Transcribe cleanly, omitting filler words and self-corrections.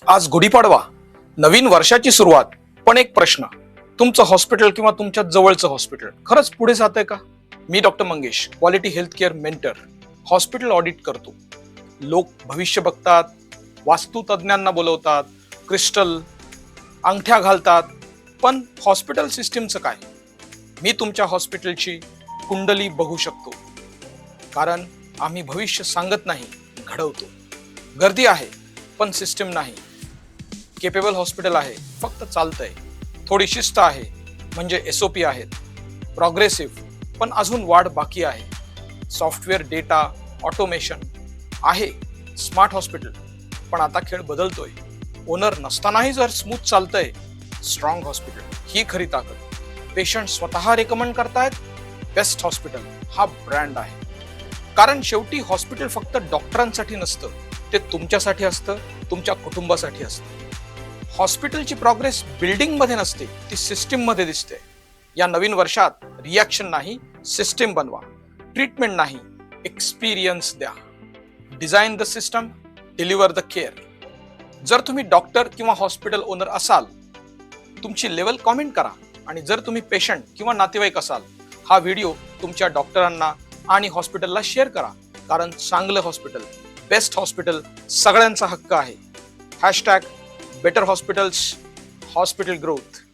आज गुढीपाडवा, नवीन वर्षाची सुरुवात. पण एक प्रश्न, तुमचं हॉस्पिटल किंवा तुमच्या जवळचं हॉस्पिटल खरंच पुढे जातंय का? मी doctor Mangesh, quality health care mentor, hospital audit करतो. लोक भविष्य बघतात, वास्तू तज्ज्ञांना बोलवतात, क्रिस्टल अंगठ्या घालतात, पण हॉस्पिटल सिस्टीमचं काय? मी तुमच्या हॉस्पिटलची कुंडली बघू शकतो, कारण आम्ही भविष्य सांगत नाही, घडवतो. गर्दी आहे पण सिस्टीम नाही. केपेबल हॉस्पिटल आहे, फक्त चालतंय. थोडी शिस्त आहे, म्हणजे SOP आहेत. प्रोग्रेसिव्ह, पण अजून वाढ बाकी आहे. सॉफ्टवेअर, डेटा, ऑटोमेशन आहे. स्मार्ट हॉस्पिटल, पण आता खेळ बदलतोय. ओनर नसतानाही जर स्मूथ चालतंय. स्ट्रॉंग हॉस्पिटल ही खरी ताकद. पेशंट स्वतः रेकमेंड करतायत. बेस्ट हॉस्पिटल हा ब्रँड आहे. कारण शेवटी हॉस्पिटल फक्त डॉक्टरांसाठी नसतं, ते तुमच्यासाठी असतं, तुमच्या कुटुंबासाठी असतं. हॉस्पिटलची प्रोग्रेस बिल्डिंग मध्ये नसते, ती सिस्टीम मध्ये दिसते. या नवीन वर्षात रिॲक्शन नाही, सिस्टीम बनवा. ट्रीटमेंट नाही, एक्सपिरियन्स द्या. Design the system, deliver the care. जर तुम्ही डॉक्टर किंवा हॉस्पिटल ओनर असाल, तुमची लेवल कॉमेंट करा. आणि जर तुम्ही पेशंट किंवा नातेवाईक असाल, हा व्हिडिओ तुमच्या डॉक्टरांना आणि हॉस्पिटलला शेअर करा. कारण चांगलं हॉस्पिटल, बेस्ट हॉस्पिटल सगळ्यांचा हक्क आहे. #Better hospitals, hospital growth.